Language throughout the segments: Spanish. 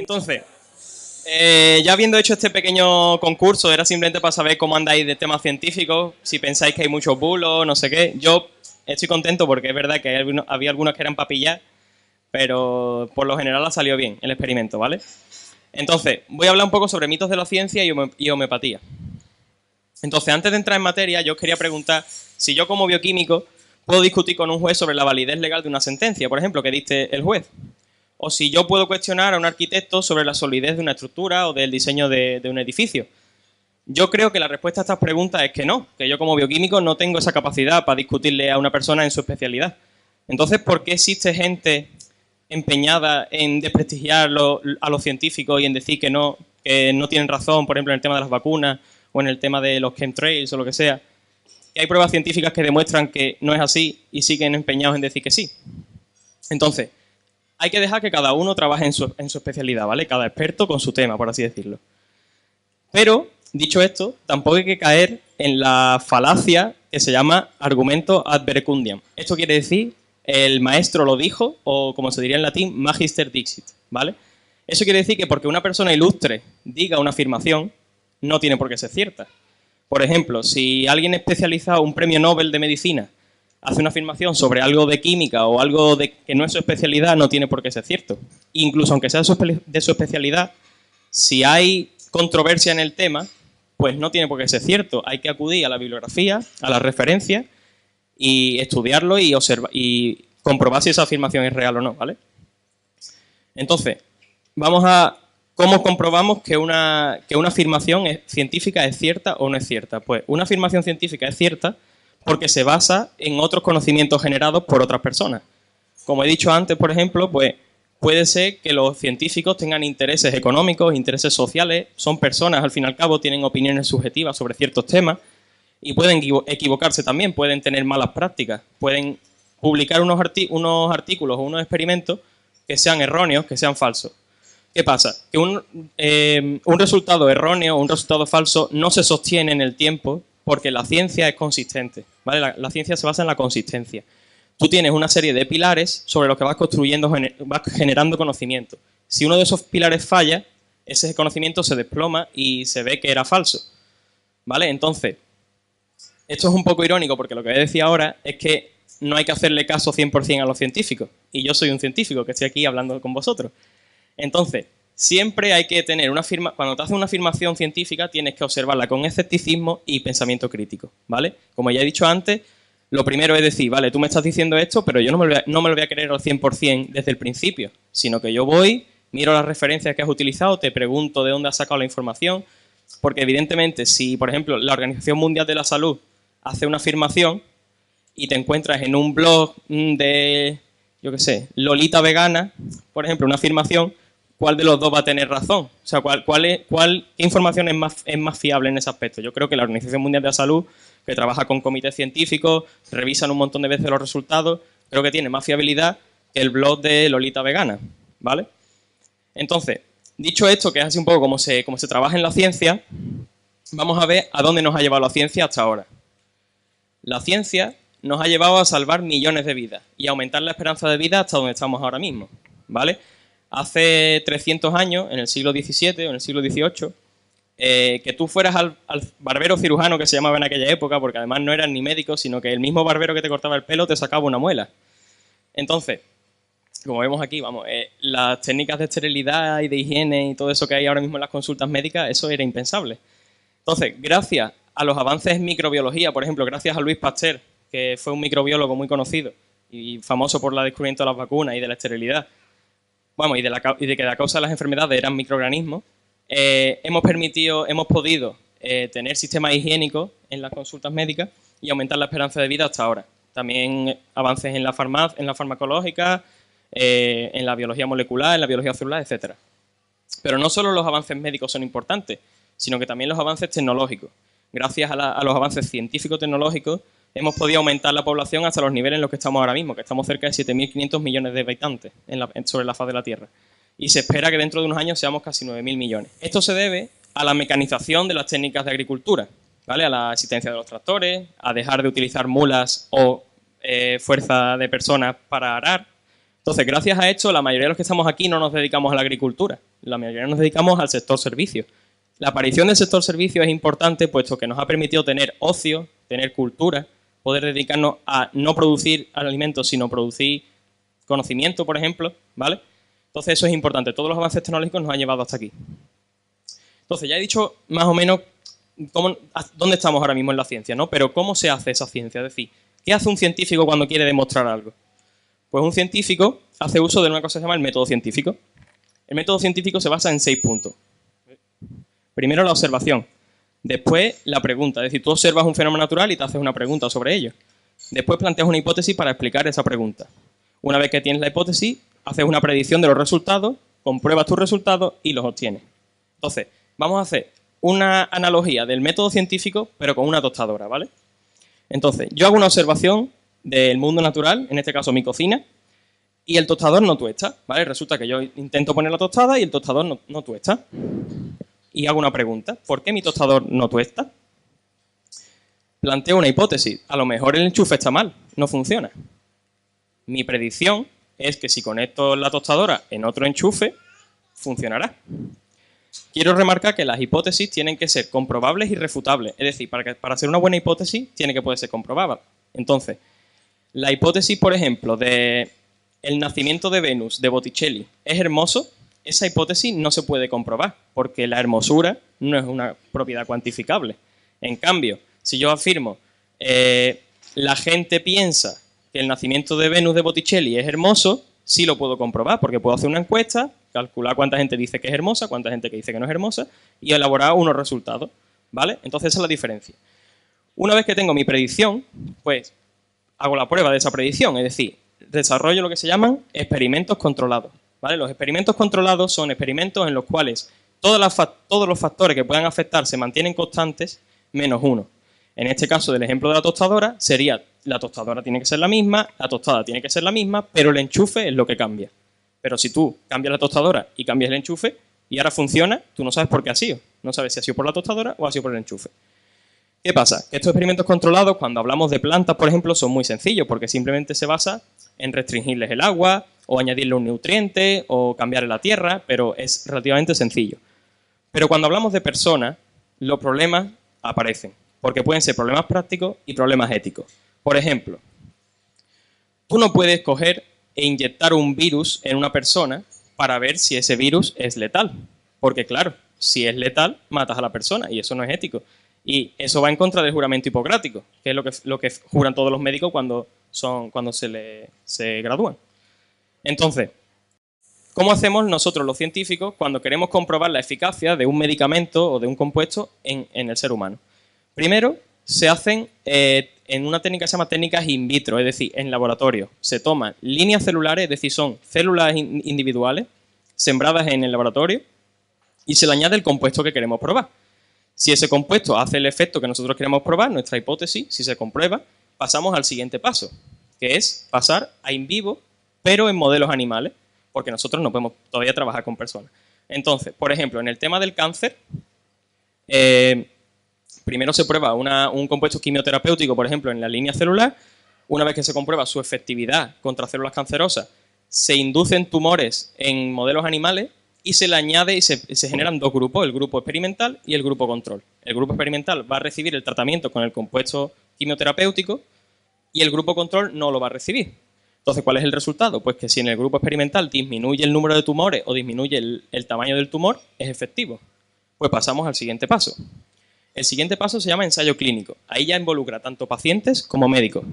Entonces, ya habiendo hecho este pequeño concurso, era simplemente para saber cómo andáis de temas científicos, si pensáis que hay muchos bulos, no sé qué. Yo estoy contento porque es verdad que había algunos que eran para pillar, pero por lo general ha salido bien el experimento, ¿vale? Entonces, voy a hablar un poco sobre mitos de la ciencia y homeopatía. Entonces, antes de entrar en materia, yo os quería preguntar si yo como bioquímico puedo discutir con un juez sobre la validez legal de una sentencia, por ejemplo, que dicte el juez. O si yo puedo cuestionar a un arquitecto sobre la solidez de una estructura o del diseño de un edificio. Yo creo que la respuesta a estas preguntas es que no, que yo como bioquímico no tengo esa capacidad para discutirle a una persona en su especialidad. Entonces, ¿por qué existe gente empeñada en desprestigiar a los científicos y en decir que no tienen razón, por ejemplo, en el tema de las vacunas o en el tema de los chemtrails o lo que sea? Que hay pruebas científicas que demuestran que no es así y siguen empeñados en decir que sí. Entonces, hay que dejar que cada uno trabaje en su especialidad, ¿vale? Cada experto con su tema, por así decirlo. Pero, dicho esto, tampoco hay que caer en la falacia que se llama argumento ad verecundiam. Esto quiere decir, el maestro lo dijo, o como se diría en latín, magister dixit, ¿vale? Eso quiere decir que porque una persona ilustre diga una afirmación, no tiene por qué ser cierta. Por ejemplo, si alguien especializado, un premio Nobel de medicina, hace una afirmación sobre algo de química o algo que no es su especialidad, no tiene por qué ser cierto. Incluso aunque sea de su especialidad, si hay controversia en el tema, pues no tiene por qué ser cierto. Hay que acudir a la bibliografía, a las referencias y estudiarlo y observar y comprobar si esa afirmación es real o no, ¿vale? Entonces, vamos a cómo comprobamos que una afirmación científica es cierta o no es cierta. Pues una afirmación científica es cierta porque se basa en otros conocimientos generados por otras personas. Como he dicho antes, por ejemplo, pues puede ser que los científicos tengan intereses económicos, intereses sociales, son personas, al fin y al cabo, tienen opiniones subjetivas sobre ciertos temas y pueden equivocarse también, pueden tener malas prácticas, pueden publicar unos artículos o unos experimentos que sean erróneos, que sean falsos. ¿Qué pasa? Que un resultado erróneo o un resultado falso no se sostiene en el tiempo porque la ciencia es consistente, ¿vale? La ciencia se basa en la consistencia. Tú tienes una serie de pilares sobre los que vas construyendo, vas generando conocimiento. Si uno de esos pilares falla, ese conocimiento se desploma y se ve que era falso, ¿vale? Entonces, esto es un poco irónico porque lo que voy a decir ahora es que no hay que hacerle caso 100% a los científicos. Y yo soy un científico que estoy aquí hablando con vosotros. Entonces, siempre hay que tener cuando te haces una afirmación científica, tienes que observarla con escepticismo y pensamiento crítico, ¿vale? Como ya he dicho antes, lo primero es decir, vale, tú me estás diciendo esto, pero yo no me lo voy a creer al 100% desde el principio, sino que yo voy, miro las referencias que has utilizado, te pregunto de dónde has sacado la información, porque evidentemente si, por ejemplo, la Organización Mundial de la Salud hace una afirmación y te encuentras en un blog de, yo qué sé, Lolita Vegana, por ejemplo, una afirmación, ¿cuál de los dos va a tener razón? O sea, ¿qué información es más fiable en ese aspecto? Yo creo que la Organización Mundial de la Salud, que trabaja con comités científicos, revisan un montón de veces los resultados, creo que tiene más fiabilidad que el blog de Lolita Vegana, ¿vale? Entonces, dicho esto, que es así un poco como se trabaja en la ciencia, vamos a ver a dónde nos ha llevado la ciencia hasta ahora. La ciencia nos ha llevado a salvar millones de vidas y a aumentar la esperanza de vida hasta donde estamos ahora mismo, ¿vale? Hace 300 años, en el siglo XVII o en el siglo XVIII, que tú fueras al barbero cirujano que se llamaba en aquella época, porque además no eran ni médicos, sino que el mismo barbero que te cortaba el pelo te sacaba una muela. Entonces, como vemos aquí, las técnicas de esterilidad y de higiene y todo eso que hay ahora mismo en las consultas médicas, eso era impensable. Entonces, gracias a los avances en microbiología, por ejemplo, gracias a Luis Pasteur, que fue un microbiólogo muy conocido y famoso por el descubrimiento de las vacunas y de la esterilidad, y de que la causa de las enfermedades eran microorganismos, hemos podido tener sistemas higiénicos en las consultas médicas y aumentar la esperanza de vida hasta ahora. También avances en la farmacológica, en la biología molecular, en la biología celular, etc. Pero no solo los avances médicos son importantes, sino que también los avances tecnológicos. Gracias a los avances científico-tecnológicos hemos podido aumentar la población hasta los niveles en los que estamos ahora mismo, que estamos cerca de 7.500 millones de habitantes sobre la faz de la Tierra. Y se espera que dentro de unos años seamos casi 9.000 millones. Esto se debe a la mecanización de las técnicas de agricultura, ¿vale? A la existencia de los tractores, a dejar de utilizar mulas o fuerza de personas para arar, Entonces, gracias a esto, la mayoría de los que estamos aquí no nos dedicamos a la agricultura. La mayoría nos dedicamos al sector servicios. La aparición del sector servicios es importante puesto que nos ha permitido tener ocio, tener cultura, poder dedicarnos a no producir alimentos, sino producir conocimiento, por ejemplo, ¿vale? Entonces, eso es importante. Todos los avances tecnológicos nos han llevado hasta aquí. Entonces, ya he dicho más o menos dónde estamos ahora mismo en la ciencia, ¿no? Pero ¿cómo se hace esa ciencia? Es decir, ¿qué hace un científico cuando quiere demostrar algo? Pues un científico hace uso de una cosa que se llama el método científico. El método científico se basa en 6 puntos. Primero, la observación. Después, la pregunta. Es decir, tú observas un fenómeno natural y te haces una pregunta sobre ello. Después planteas una hipótesis para explicar esa pregunta. Una vez que tienes la hipótesis, haces una predicción de los resultados, compruebas tus resultados y los obtienes. Entonces, vamos a hacer una analogía del método científico, pero con una tostadora, ¿vale? Entonces, yo hago una observación del mundo natural, en este caso mi cocina, y el tostador no tuesta, ¿vale? Resulta que yo intento poner la tostada y el tostador no tuesta. Y hago una pregunta, ¿por qué mi tostador no tuesta? Planteo una hipótesis, a lo mejor el enchufe está mal, no funciona. Mi predicción es que si conecto la tostadora en otro enchufe, funcionará. Quiero remarcar que las hipótesis tienen que ser comprobables y refutables. Es decir, para hacer una buena hipótesis tiene que poder ser comprobable. Entonces, la hipótesis, por ejemplo, de el nacimiento de Venus de Botticelli es hermoso, esa hipótesis no se puede comprobar, porque la hermosura no es una propiedad cuantificable. En cambio, si yo afirmo la gente piensa que el nacimiento de Venus de Botticelli es hermoso, sí lo puedo comprobar, porque puedo hacer una encuesta, calcular cuánta gente dice que es hermosa, cuánta gente que dice que no es hermosa, y elaborar unos resultados, ¿vale? Entonces esa es la diferencia. Una vez que tengo mi predicción, pues hago la prueba de esa predicción, es decir, desarrollo lo que se llaman experimentos controlados, ¿vale? Los experimentos controlados son experimentos en los cuales todos los factores que puedan afectar se mantienen constantes, menos uno. En este caso del ejemplo de la tostadora, sería la tostadora tiene que ser la misma, la tostada tiene que ser la misma, pero el enchufe es lo que cambia. Pero si tú cambias la tostadora y cambias el enchufe y ahora funciona, tú no sabes por qué ha sido. No sabes si ha sido por la tostadora o ha sido por el enchufe. ¿Qué pasa? Que estos experimentos controlados, cuando hablamos de plantas, por ejemplo, son muy sencillos porque simplemente se basa en restringirles el agua o añadirle un nutriente o cambiarle la tierra, pero es relativamente sencillo. Pero cuando hablamos de personas, los problemas aparecen, porque pueden ser problemas prácticos y problemas éticos. Por ejemplo, tú no puedes coger e inyectar un virus en una persona para ver si ese virus es letal, porque claro, si es letal, matas a la persona y eso no es ético. Y eso va en contra del juramento hipocrático, que es lo que juran todos los médicos cuando se gradúan. Entonces, ¿cómo hacemos nosotros los científicos cuando queremos comprobar la eficacia de un medicamento o de un compuesto en el ser humano? Primero, se hacen en una técnica que se llama técnicas in vitro, es decir, en laboratorio. Se toman líneas celulares, es decir, son células individuales sembradas en el laboratorio y se le añade el compuesto que queremos probar. Si ese compuesto hace el efecto que nosotros queremos probar, nuestra hipótesis, si se comprueba, pasamos al siguiente paso, que es pasar a in vivo, pero en modelos animales, porque nosotros no podemos todavía trabajar con personas. Entonces, por ejemplo, en el tema del cáncer, primero se prueba un compuesto quimioterapéutico, por ejemplo, en la línea celular. Una vez que se comprueba su efectividad contra células cancerosas, se inducen tumores en modelos animales y se le añade y se generan dos grupos, el grupo experimental y el grupo control. El grupo experimental va a recibir el tratamiento con el compuesto quimioterapéutico y el grupo control no lo va a recibir. Entonces, ¿cuál es el resultado? Pues que si en el grupo experimental disminuye el número de tumores o disminuye el tamaño del tumor, es efectivo. Pues pasamos al siguiente paso. El siguiente paso se llama ensayo clínico. Ahí ya involucra tanto pacientes como médicos.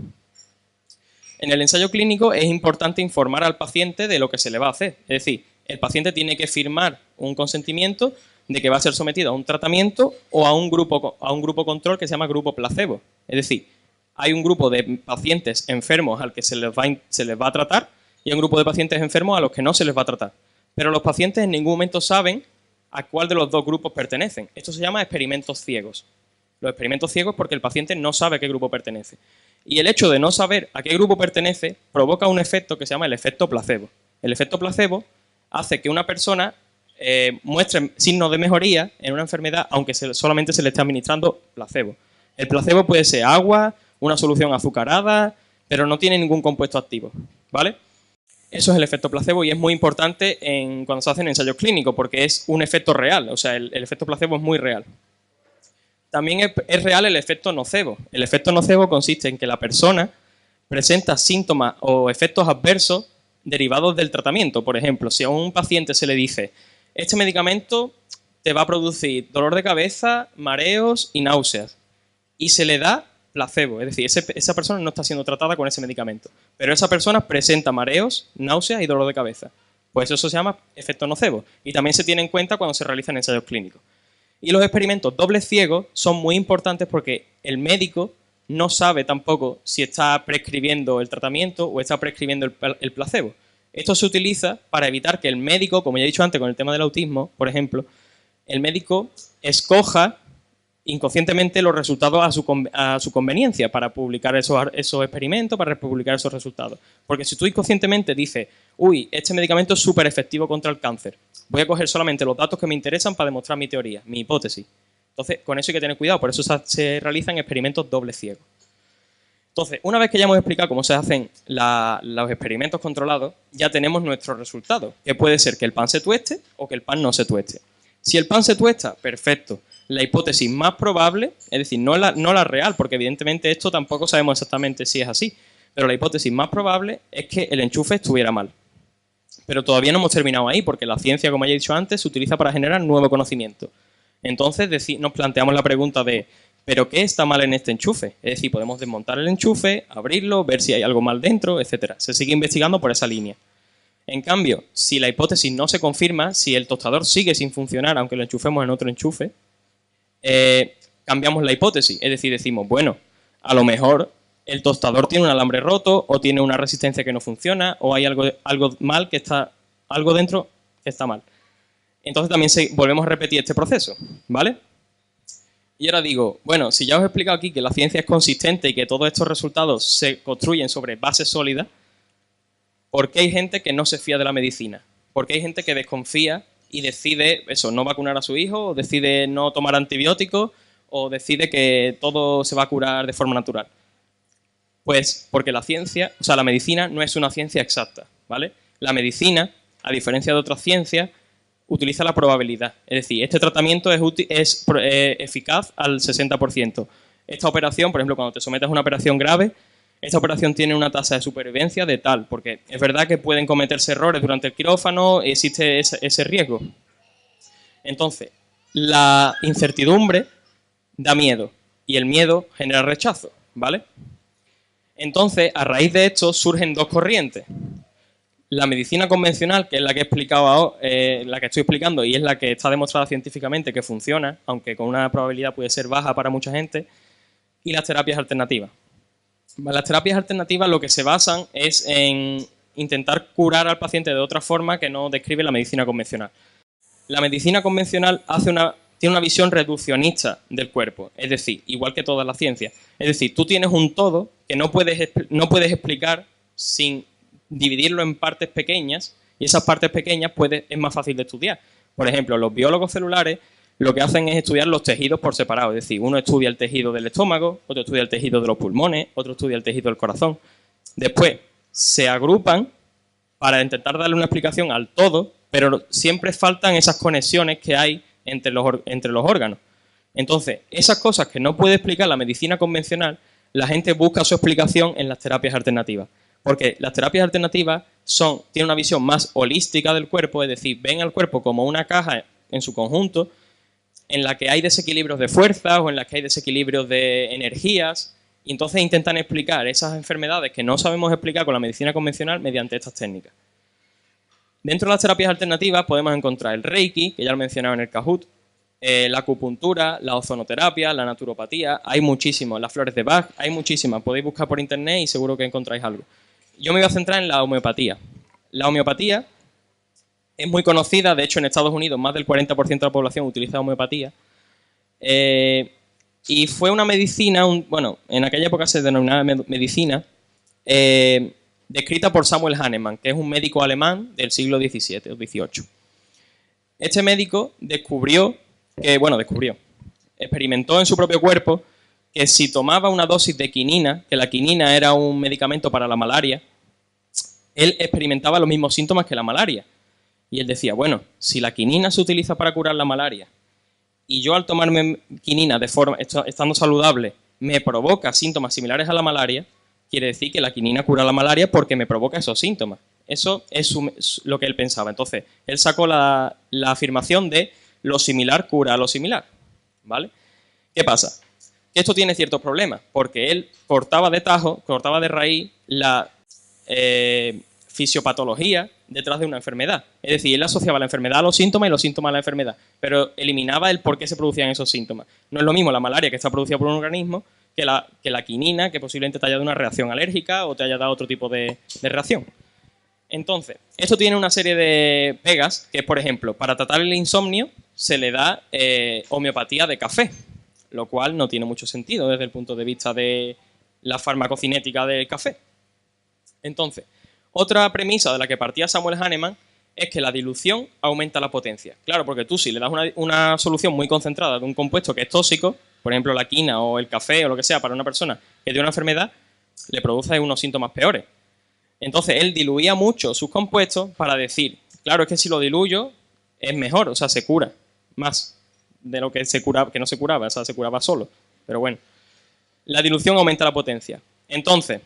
En el ensayo clínico es importante informar al paciente de lo que se le va a hacer. Es decir, el paciente tiene que firmar un consentimiento de que va a ser sometido a un tratamiento o a un grupo control que se llama grupo placebo. Es decir, hay un grupo de pacientes enfermos al que se les va a tratar y un grupo de pacientes enfermos a los que no se les va a tratar. Pero los pacientes en ningún momento saben a cuál de los dos grupos pertenecen. Esto se llama experimentos ciegos. Los experimentos ciegos porque el paciente no sabe a qué grupo pertenece. Y el hecho de no saber a qué grupo pertenece provoca un efecto que se llama el efecto placebo. El efecto placebo hace que una persona muestre signos de mejoría en una enfermedad aunque solamente se le esté administrando placebo. El placebo puede ser agua, una solución azucarada, pero no tiene ningún compuesto activo, ¿vale? Eso es el efecto placebo y es muy importante cuando se hacen ensayos clínicos porque es un efecto real, o sea, el efecto placebo es muy real. También es real el efecto nocebo. El efecto nocebo consiste en que la persona presenta síntomas o efectos adversos derivados del tratamiento. Por ejemplo, si a un paciente se le dice, este medicamento te va a producir dolor de cabeza, mareos y náuseas, y se le da placebo, es decir, esa persona no está siendo tratada con ese medicamento, pero esa persona presenta mareos, náuseas y dolor de cabeza. Pues eso se llama efecto nocebo y también se tiene en cuenta cuando se realizan ensayos clínicos. Y los experimentos dobles ciegos son muy importantes porque el médico no sabe tampoco si está prescribiendo el tratamiento o está prescribiendo el placebo. Esto se utiliza para evitar que el médico, como ya he dicho antes con el tema del autismo, por ejemplo, el médico escoja inconscientemente los resultados a su conveniencia para publicar esos experimentos, para publicar esos resultados. Porque si tú inconscientemente dices, uy, este medicamento es súper efectivo contra el cáncer, voy a coger solamente los datos que me interesan para demostrar mi teoría, mi hipótesis. Entonces, con eso hay que tener cuidado, por eso se realizan experimentos doble ciegos. Entonces, una vez que ya hemos explicado cómo se hacen los experimentos controlados, ya tenemos nuestros resultados, que puede ser que el pan se tueste o que el pan no se tueste. Si el pan se tuesta, perfecto. La hipótesis más probable, es decir, no la real, porque evidentemente esto tampoco sabemos exactamente si es así, pero la hipótesis más probable es que el enchufe estuviera mal. Pero todavía no hemos terminado ahí, porque la ciencia, como ya he dicho antes, se utiliza para generar nuevo conocimiento. Entonces nos planteamos la pregunta de, ¿pero qué está mal en este enchufe? Es decir, podemos desmontar el enchufe, abrirlo, ver si hay algo mal dentro, etc. Se sigue investigando por esa línea. En cambio, si la hipótesis no se confirma, si el tostador sigue sin funcionar, aunque lo enchufemos en otro enchufe, cambiamos la hipótesis. Es decir, decimos, bueno, a lo mejor el tostador tiene un alambre roto o tiene una resistencia que no funciona o hay algo mal algo dentro que está mal. Entonces también volvemos a repetir este proceso, ¿vale? Y ahora digo, bueno, si ya os he explicado aquí que la ciencia es consistente y que todos estos resultados se construyen sobre bases sólidas, ¿por qué hay gente que no se fía de la medicina? ¿Por qué hay gente que desconfía y decide eso, no vacunar a su hijo, o decide no tomar antibióticos, o decide que todo se va a curar de forma natural? Pues porque la ciencia, o sea, la medicina no es una ciencia exacta, ¿vale? La medicina, a diferencia de otras ciencias, utiliza la probabilidad. Es decir, este tratamiento es eficaz al 60%. Esta operación, por ejemplo, cuando te sometes a una operación grave, esta operación tiene una tasa de supervivencia de tal, porque es verdad que pueden cometerse errores durante el quirófano, existe ese riesgo. Entonces, la incertidumbre da miedo y el miedo genera rechazo, ¿vale? Entonces, a raíz de esto surgen dos corrientes. La medicina convencional, que es la que he explicado, la que estoy explicando y es la que está demostrada científicamente que funciona, aunque con una probabilidad puede ser baja para mucha gente, y las terapias alternativas. Las terapias alternativas lo que se basan es en intentar curar al paciente de otra forma que no describe la medicina convencional. La medicina convencional tiene una visión reduccionista del cuerpo, es decir, igual que toda la ciencia. Es decir, tú tienes un todo que no puedes explicar sin dividirlo en partes pequeñas y esas partes pequeñas es más fácil de estudiar. Por ejemplo, los biólogos celulares lo que hacen es estudiar los tejidos por separado. Es decir, uno estudia el tejido del estómago, otro estudia el tejido de los pulmones, otro estudia el tejido del corazón. Después se agrupan para intentar darle una explicación al todo, pero siempre faltan esas conexiones que hay entre los órganos. Entonces, esas cosas que no puede explicar la medicina convencional, la gente busca su explicación en las terapias alternativas. Porque las terapias alternativas tienen una visión más holística del cuerpo, es decir, ven al cuerpo como una caja en su conjunto, en la que hay desequilibrios de fuerzas o en la que hay desequilibrios de energías, y entonces intentan explicar esas enfermedades que no sabemos explicar con la medicina convencional mediante estas técnicas. Dentro de las terapias alternativas podemos encontrar el Reiki, que ya lo he mencionado en el Kahoot, la acupuntura, la ozonoterapia, la naturopatía, hay muchísimos, las flores de Bach, hay muchísimas, podéis buscar por internet y seguro que encontráis algo. Yo me voy a centrar en la homeopatía. La homeopatía es muy conocida, de hecho en Estados Unidos más del 40% de la población utiliza homeopatía. Y fue una medicina, bueno, en aquella época se denominaba medicina, descrita por Samuel Hahnemann, que es un médico alemán del siglo XVII o XVIII. Este médico experimentó en su propio cuerpo que si tomaba una dosis de quinina, que la quinina era un medicamento para la malaria, él experimentaba los mismos síntomas que la malaria. Y él decía, bueno, si la quinina se utiliza para curar la malaria y yo al tomarme quinina de forma, estando saludable, me provoca síntomas similares a la malaria, quiere decir que la quinina cura la malaria porque me provoca esos síntomas. Eso es lo que él pensaba. Entonces, él sacó la afirmación de lo similar cura a lo similar. ¿Vale? ¿Qué pasa? Que esto tiene ciertos problemas, porque él cortaba de tajo, cortaba de raíz la fisiopatología detrás de una enfermedad. Es decir, él asociaba la enfermedad a los síntomas y los síntomas a la enfermedad, pero eliminaba el por qué se producían esos síntomas. No es lo mismo la malaria, que está producida por un organismo, que la quinina, que posiblemente te haya dado una reacción alérgica o te haya dado otro tipo de reacción. Entonces, esto tiene una serie de pegas, que es, por ejemplo, para tratar el insomnio se le da homeopatía de café, lo cual no tiene mucho sentido desde el punto de vista de la farmacocinética del café. Entonces, otra premisa de la que partía Samuel Hahnemann es que la dilución aumenta la potencia. Claro, porque tú si le das una solución muy concentrada de un compuesto que es tóxico, por ejemplo la quina o el café o lo que sea, para una persona que tiene una enfermedad, le produce unos síntomas peores. Entonces, él diluía mucho sus compuestos para decir, claro, es que si lo diluyo es mejor, o sea, se cura más de lo que se curaba, que no se curaba, o sea, se curaba solo. Pero bueno, la dilución aumenta la potencia. Entonces,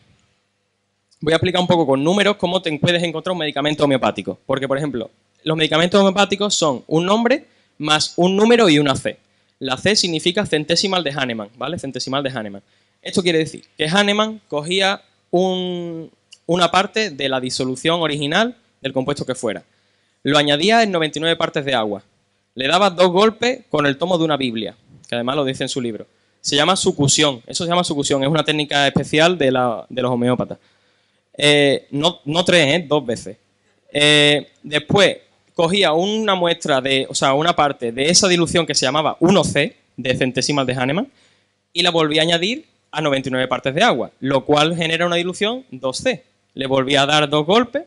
voy a explicar un poco con números cómo te puedes encontrar un medicamento homeopático. Porque, por ejemplo, los medicamentos homeopáticos son un nombre más un número y una C. La C significa centesimal de Hahnemann, ¿vale? Centesimal de Hahnemann. Esto quiere decir que Hahnemann cogía una parte de la disolución original del compuesto que fuera. Lo añadía en 99 partes de agua. Le daba 2 golpes con el tomo de una Biblia, que además lo dice en su libro. Se llama sucusión. Eso se llama sucusión. Es una técnica especial de los homeópatas. No 3, 2 veces. Después cogía una muestra una parte de esa dilución que se llamaba 1C, de centesimal de Hahnemann, y la volvía a añadir a 99 partes de agua, lo cual genera una dilución 2C. Le volvía a dar 2 golpes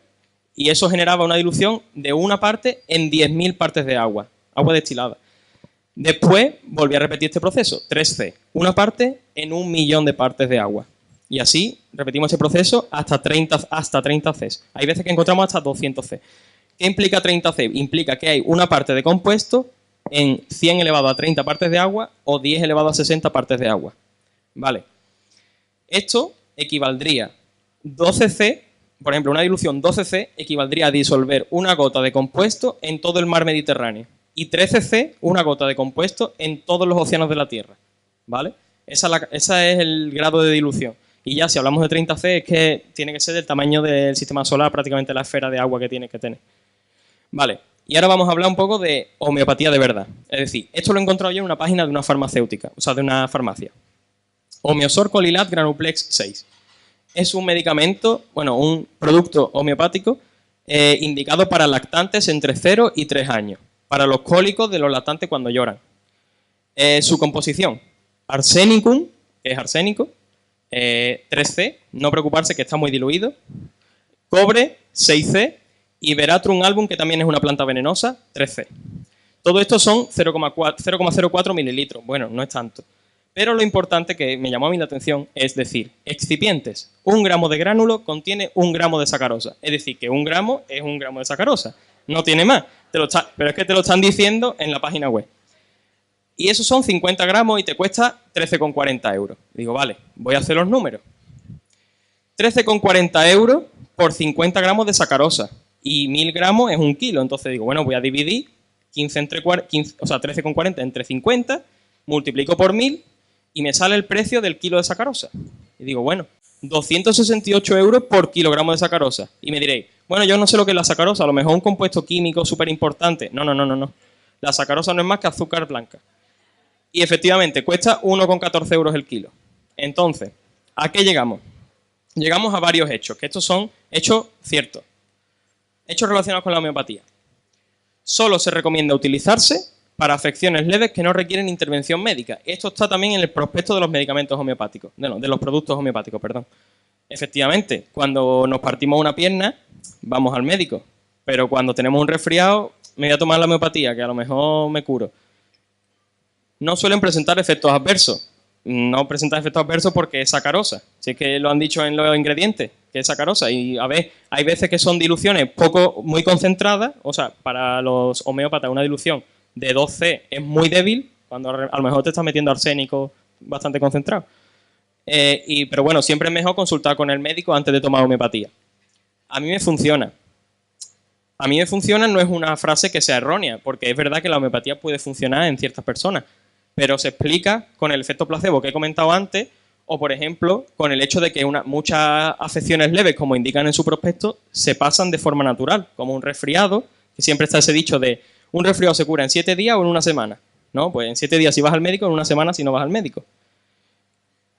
y eso generaba una dilución de una parte en 10.000 partes de agua destilada. Después volvía a repetir este proceso, 3C, una parte en 1.000.000 de partes de agua. Y así repetimos ese proceso hasta 30 Cs. Hay veces que encontramos hasta 200 C. ¿Qué implica 30 C? Implica que hay una parte de compuesto en 100 elevado a 30 partes de agua o 10 elevado a 60 partes de agua. Vale. Esto equivaldría 12C, por ejemplo, una dilución 12C equivaldría a disolver una gota de compuesto en todo el mar Mediterráneo. Y 13C, una gota de compuesto en todos los océanos de la Tierra. ¿Vale? Esa es el grado de dilución. Y ya si hablamos de 30C es que tiene que ser del tamaño del sistema solar, prácticamente la esfera de agua que tiene que tener. Vale, y ahora vamos a hablar un poco de homeopatía de verdad. Es decir, esto lo he encontrado yo en una página de una farmacéutica, o sea, de una farmacia. Homeosor Colilat Granuplex 6. Es un medicamento, bueno, un producto homeopático indicado para lactantes entre 0 y 3 años, para los cólicos de los lactantes cuando lloran. Su composición, arsenicum, que es arsénico, 3C, no preocuparse que está muy diluido, cobre, 6C, y Veratrum album, que también es una planta venenosa, 3C. Todo esto son 0,04 mililitros, bueno, no es tanto. Pero lo importante que me llamó a mí la atención es decir, excipientes, 1 gramo de gránulo contiene 1 gramo de sacarosa. Es decir, que 1 gramo es 1 gramo de sacarosa, no tiene más. Pero es que te lo están diciendo en la página web. Y esos son 50 gramos y te cuesta 13,40 euros. Digo, vale, voy a hacer los números. 13,40 euros por 50 gramos de sacarosa. Y 1000 gramos es 1 kilo. Entonces digo, bueno, voy a dividir 13,40 entre 50, multiplico por 1000 y me sale el precio del kilo de sacarosa. Y digo, bueno, 268 euros por kilogramo de sacarosa. Y me diréis, bueno, yo no sé lo que es la sacarosa, a lo mejor un compuesto químico súper importante. No. La sacarosa no es más que azúcar blanca. Y efectivamente, cuesta 1,14 euros el kilo. Entonces, ¿a qué llegamos? Llegamos a varios hechos, que estos son hechos ciertos. Hechos relacionados con la homeopatía. Solo se recomienda utilizarse para afecciones leves que no requieren intervención médica. Esto está también en el prospecto de los medicamentos homeopáticos, de los productos homeopáticos, perdón. Efectivamente, cuando nos partimos una pierna, vamos al médico. Pero cuando tenemos un resfriado, me voy a tomar la homeopatía, que a lo mejor me curo. No suelen presentar efectos adversos. No presentan efectos adversos porque es sacarosa. Si es que lo han dicho en los ingredientes. que es sacarosa. Y a ver, hay veces que son diluciones muy concentradas, o sea, para los homeópatas una dilución de 2C es muy débil, cuando a lo mejor te estás metiendo arsénico bastante concentrado. Pero bueno, siempre es mejor consultar con el médico antes de tomar homeopatía. A mí me funciona. A mí me funciona no es una frase que sea errónea, porque es verdad que la homeopatía puede funcionar en ciertas personas, pero se explica con el efecto placebo que he comentado antes, o por ejemplo, con el hecho de que muchas afecciones leves, como indican en su prospecto, se pasan de forma natural, como un resfriado, que siempre está ese dicho de un resfriado se cura en 7 días o en una semana. ¿No? Pues en 7 días si vas al médico, en una semana si no vas al médico.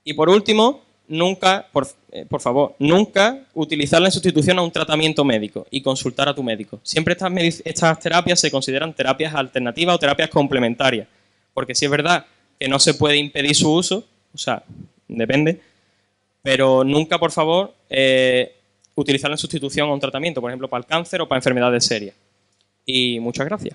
Y por último, nunca, por favor, nunca utilizarla en sustitución a un tratamiento médico y consultar a tu médico. Siempre estas terapias se consideran terapias alternativas o terapias complementarias, porque sí es verdad que no se puede impedir su uso, o sea, depende, pero nunca, por favor, utilizarla en sustitución a un tratamiento, por ejemplo, para el cáncer o para enfermedades serias. Y muchas gracias.